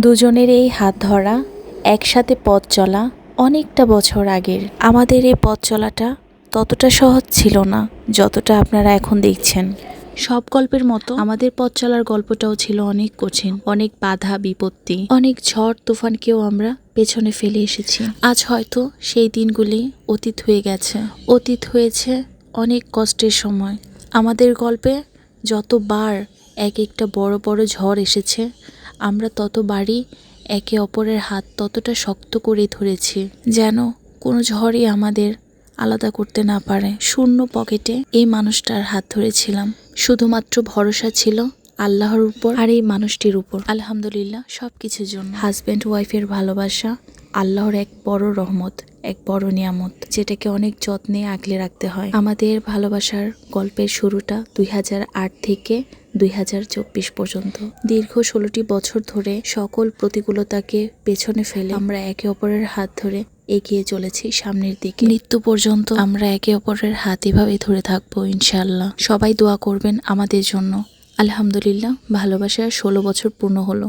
দুজনের এই হাত ধরা, একসাথে পথ চলা অনেকটা বছর আগের। আমাদের এই পথ চলাটা ততটা সহজ ছিল না যতটা আপনারা এখন দেখছেন। সব গল্পের মতো আমাদের পথ চলার গল্পটাও ছিল অনেক কঠিন, অনেক বাধা বিপত্তি, অনেক ঝড় তুফানকেও আমরা পেছনে ফেলে এসেছি। আজ হয়তো সেই দিনগুলি অতীত হয়ে গেছে, অতীত হয়েছে অনেক কষ্টের সময়। আমাদের গল্পে যতবার এক একটা বড় বড় ঝড় এসেছে, আমরা ততবারই একে অপরের হাত ততটা শক্ত করে ধরেছি যেন কোনো ঝড়ই আমাদের আলাদা করতে না পারে। শূন্য পকেটে এই মানুষটার হাত ধরেছিলাম, শুধুমাত্র ভরসা ছিল আল্লাহর উপর আর এই মানুষটির উপর। আলহামদুলিল্লাহ সব কিছুর জন্য। হাজব্যান্ড ওয়াইফের ভালোবাসা আল্লাহর এক বড় রহমত, এক বড় নিয়ামত, যেটাকে অনেক যত্নে আগলে রাখতে হয়। আমাদের ভালোবাসার গল্পের শুরুটা 2008 থেকে 2024 পর্যন্ত। দীর্ঘ 16টি বছর ধরে সকল প্রতিকূলতাকে পেছনে ফেলে আমরা একে অপরের হাত ধরে এগিয়ে চলেছি সামনের দিকে। মৃত্যু পর্যন্ত আমরা একে অপরের হাত এভাবে ধরে থাকবো ইনশাআল্লাহ। সবাই দোয়া করবেন আমাদের জন্য। আলহামদুলিল্লাহ ভালোবাসার 16 বছর পূর্ণ হলো।